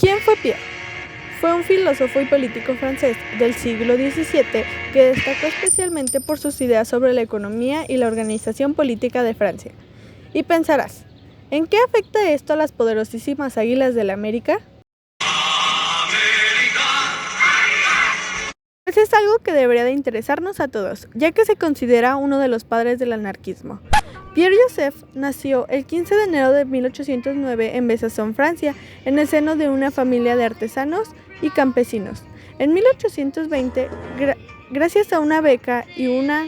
¿Quién fue Pierre? Fue un filósofo y político francés del siglo XVII que destacó especialmente por sus ideas sobre la economía y la organización política de Francia. Y pensarás, ¿en qué afecta esto a las poderosísimas Águilas del la América? Pues es algo que debería de interesarnos a todos, ya que se considera uno de los padres del anarquismo. Pierre Joseph nació el 15 de enero de 1809 en Besançon, Francia, en el seno de una familia de artesanos y campesinos. En 1820, gracias a una beca y una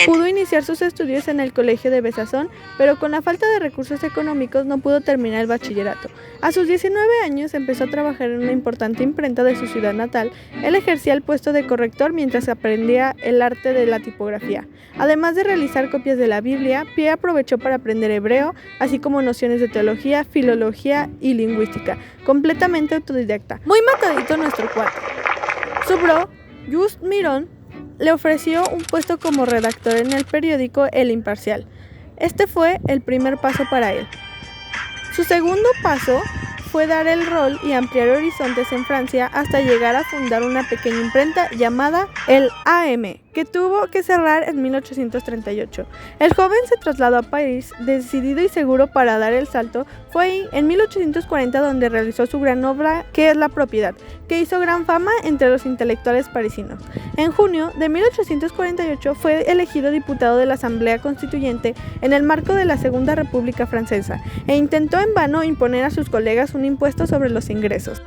pudo iniciar sus estudios en el colegio de Besançon, pero con la falta de recursos económicos no pudo terminar el bachillerato. A sus 19 años empezó a trabajar en una importante imprenta de su ciudad natal. Él ejercía el puesto de corrector mientras aprendía el arte de la tipografía. Además de realizar copias de la Biblia, Pierre aprovechó para aprender hebreo, así como nociones de teología, filología y lingüística, completamente autodidacta. Muy matadito nuestro cuate. Su bro, Just Miron, le ofreció un puesto como redactor en el periódico El Imparcial. Este fue el primer paso para él. Su segundo paso fue dar el rol y ampliar horizontes en Francia hasta llegar a fundar una pequeña imprenta llamada el AM, que tuvo que cerrar en 1838. El joven se trasladó a París, decidido y seguro para dar el salto. Fue ahí, en 1840, donde realizó su gran obra, que es La Propiedad, que hizo gran fama entre los intelectuales parisinos. En junio de 1848 fue elegido diputado de la Asamblea Constituyente en el marco de la Segunda República Francesa, e intentó en vano imponer a sus colegas un impuesto sobre los ingresos.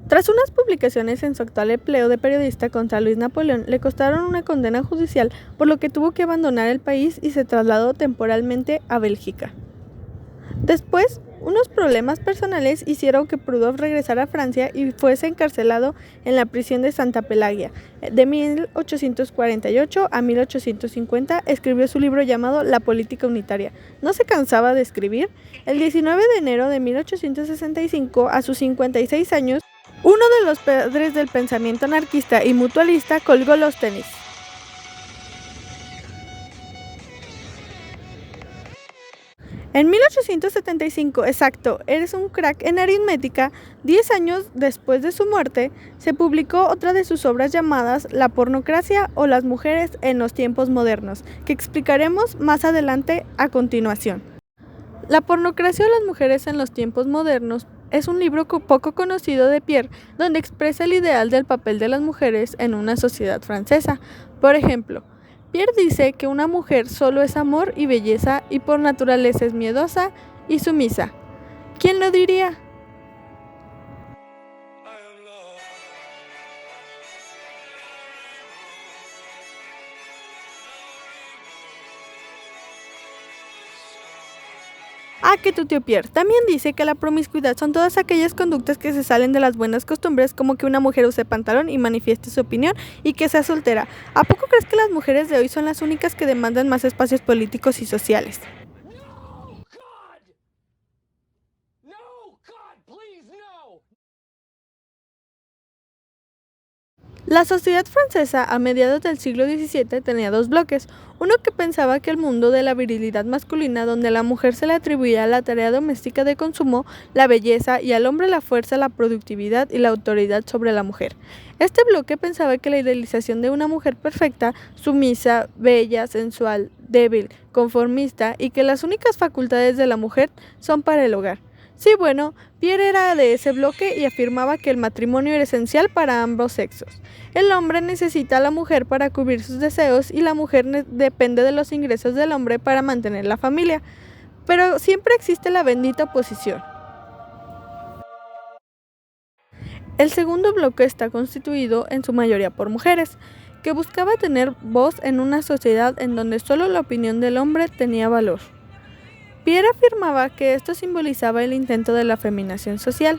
Tras unas publicaciones en su actual empleo de periodista contra Luis Napoleón, le costaron una condena judicial, por lo que tuvo que abandonar el país y se trasladó temporalmente a Bélgica. Después, unos problemas personales hicieron que Proudhon regresara a Francia y fuese encarcelado en la prisión de Santa Pelagia. De 1848 a 1850 escribió su libro llamado La Política Unitaria. ¿No se cansaba de escribir? El 19 de enero de 1865, a sus 56 años, uno de los padres del pensamiento anarquista y mutualista colgó los tenis. En 1875, exacto, eres un crack en aritmética, 10 años después de su muerte, se publicó otra de sus obras llamadas La pornocracia o las mujeres en los tiempos modernos, que explicaremos más adelante a continuación. La pornocracia o las mujeres en los tiempos modernos es un libro poco conocido de Pierre, donde expresa el ideal del papel de las mujeres en una sociedad francesa. Por ejemplo, Pierre dice que una mujer solo es amor y belleza y por naturaleza es miedosa y sumisa. ¿Quién lo diría? Que tu tío Pierre también dice que la promiscuidad son todas aquellas conductas que se salen de las buenas costumbres, como que una mujer use pantalón y manifieste su opinión y que sea soltera. ¿A poco crees que las mujeres de hoy son las únicas que demandan más espacios políticos y sociales? La sociedad francesa a mediados del siglo XVII tenía dos bloques, uno que pensaba que el mundo de la virilidad masculina, donde a la mujer se le atribuía la tarea doméstica de consumo, la belleza, y al hombre la fuerza, la productividad y la autoridad sobre la mujer. Este bloque pensaba que la idealización de una mujer perfecta, sumisa, bella, sensual, débil, conformista, y que las únicas facultades de la mujer son para el hogar. Sí, bueno, Pierre era de ese bloque y afirmaba que el matrimonio era esencial para ambos sexos. El hombre necesita a la mujer para cubrir sus deseos y la mujer depende de los ingresos del hombre para mantener la familia. Pero siempre existe la bendita oposición. El segundo bloque está constituido en su mayoría por mujeres, que buscaba tener voz en una sociedad en donde solo la opinión del hombre tenía valor. Pierre afirmaba que esto simbolizaba el intento de la afeminación social.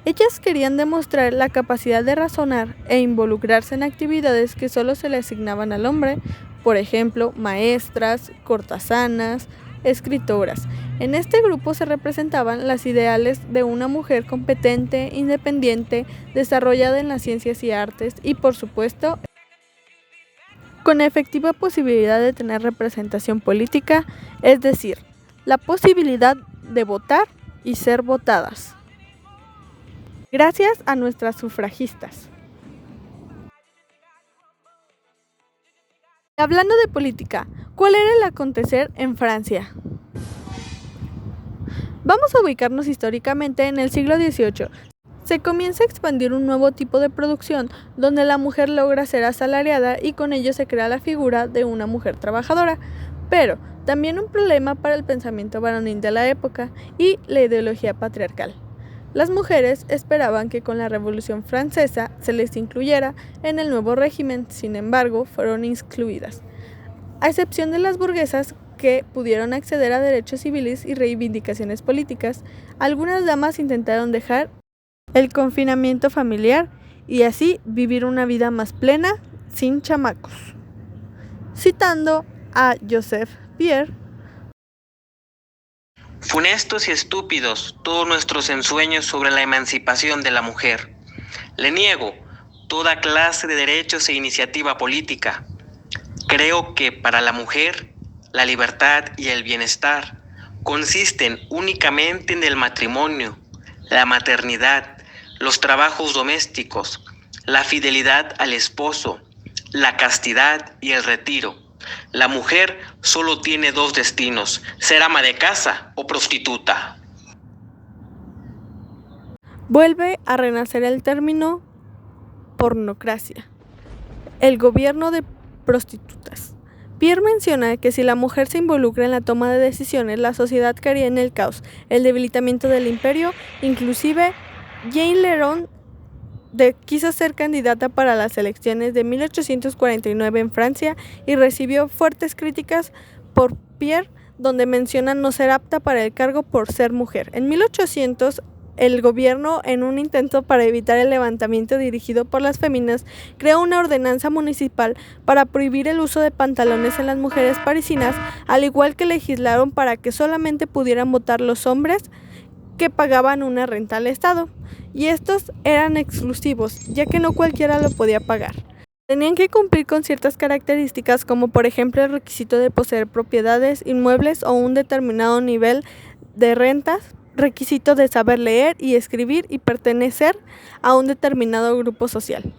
Ellas querían demostrar la capacidad de razonar e involucrarse en actividades que solo se le asignaban al hombre, por ejemplo, maestras, cortesanas, escritoras. En este grupo se representaban las ideales de una mujer competente, independiente, desarrollada en las ciencias y artes y, por supuesto, con efectiva posibilidad de tener representación política, es decir, la posibilidad de votar y ser votadas. gracias a nuestras sufragistas. Hablando de política, ¿cuál era el acontecer en Francia? Vamos a ubicarnos históricamente en el siglo XVIII. Se comienza a expandir un nuevo tipo de producción donde la mujer logra ser asalariada y con ello se crea la figura de una mujer trabajadora, pero también un problema para el pensamiento varonil de la época y la ideología patriarcal. Las mujeres esperaban que con la Revolución Francesa se les incluyera en el nuevo régimen, sin embargo, fueron excluidas, a excepción de las burguesas que pudieron acceder a derechos civiles y reivindicaciones políticas. Algunas damas intentaron dejar el confinamiento familiar y así vivir una vida más plena, sin chamacos. Citando a Joseph Pierre: funestos y estúpidos todos nuestros ensueños sobre la emancipación de la mujer. Le niego toda clase de derechos e iniciativa política. Creo que para la mujer, la libertad y el bienestar consisten únicamente en el matrimonio, la maternidad, los trabajos domésticos, la fidelidad al esposo, la castidad y el retiro. La mujer solo tiene dos destinos: ser ama de casa o prostituta. Vuelve a renacer el término pornocracia, el gobierno de prostitutas. Pierre menciona que si la mujer se involucra en la toma de decisiones, la sociedad caería en el caos, el debilitamiento del imperio. Inclusive, Jane Leron quiso ser candidata para las elecciones de 1849 en Francia y recibió fuertes críticas por Pierre, donde menciona no ser apta para el cargo por ser mujer. En 1800, el gobierno, en un intento para evitar el levantamiento dirigido por las féminas, creó una ordenanza municipal para prohibir el uso de pantalones en las mujeres parisinas, al igual que legislaron para que solamente pudieran votar los hombres que pagaban una renta al Estado, y estos eran exclusivos, ya que no cualquiera lo podía pagar. Tenían que cumplir con ciertas características, como por ejemplo el requisito de poseer propiedades, inmuebles o un determinado nivel de rentas, requisito de saber leer y escribir y pertenecer a un determinado grupo social.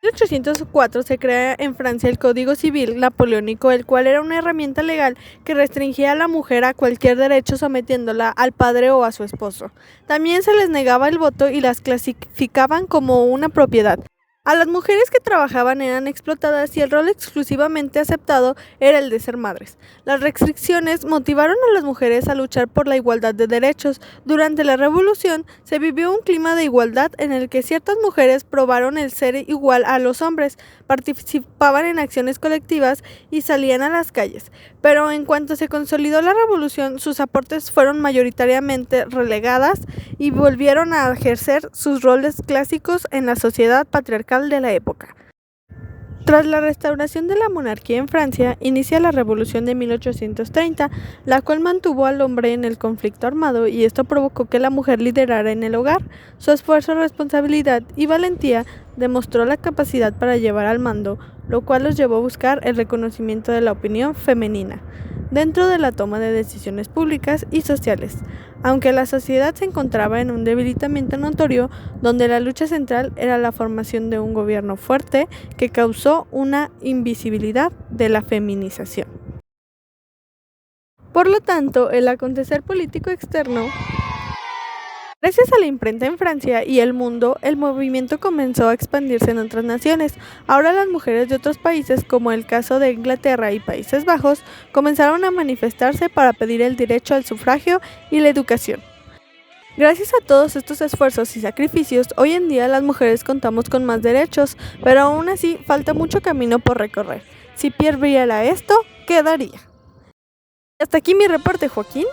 En 1804 se crea en Francia el Código Civil Napoleónico, el cual era una herramienta legal que restringía a la mujer a cualquier derecho sometiéndola al padre o a su esposo. También se les negaba el voto y las clasificaban como una propiedad. A las mujeres que trabajaban eran explotadas y el rol exclusivamente aceptado era el de ser madres. Las restricciones motivaron a las mujeres a luchar por la igualdad de derechos. Durante la Revolución se vivió un clima de igualdad en el que ciertas mujeres probaron el ser igual a los hombres, participaban en acciones colectivas y salían a las calles. Pero en cuanto se consolidó la Revolución, sus aportes fueron mayoritariamente relegadas y volvieron a ejercer sus roles clásicos en la sociedad patriarcal de la época. Tras la restauración de la monarquía en Francia, inicia la Revolución de 1830, la cual mantuvo al hombre en el conflicto armado, y esto provocó que la mujer liderara en el hogar. Su esfuerzo, responsabilidad y valentía demostró la capacidad para llevar al mando, lo cual los llevó a buscar el reconocimiento de la opinión femenina dentro de la toma de decisiones públicas y sociales, aunque la sociedad se encontraba en un debilitamiento notorio, donde la lucha central era la formación de un gobierno fuerte que causó una invisibilidad de la feminización. Por lo tanto, el acontecer político externo. Gracias a la imprenta en Francia y el mundo, el movimiento comenzó a expandirse en otras naciones. Ahora las mujeres de otros países, como el caso de Inglaterra y Países Bajos, comenzaron a manifestarse para pedir el derecho al sufragio y la educación. Gracias a todos estos esfuerzos y sacrificios, hoy en día las mujeres contamos con más derechos, pero aún así falta mucho camino por recorrer. Si Pierre viera esto, ¿qué daría? Hasta aquí mi reporte, Joaquín.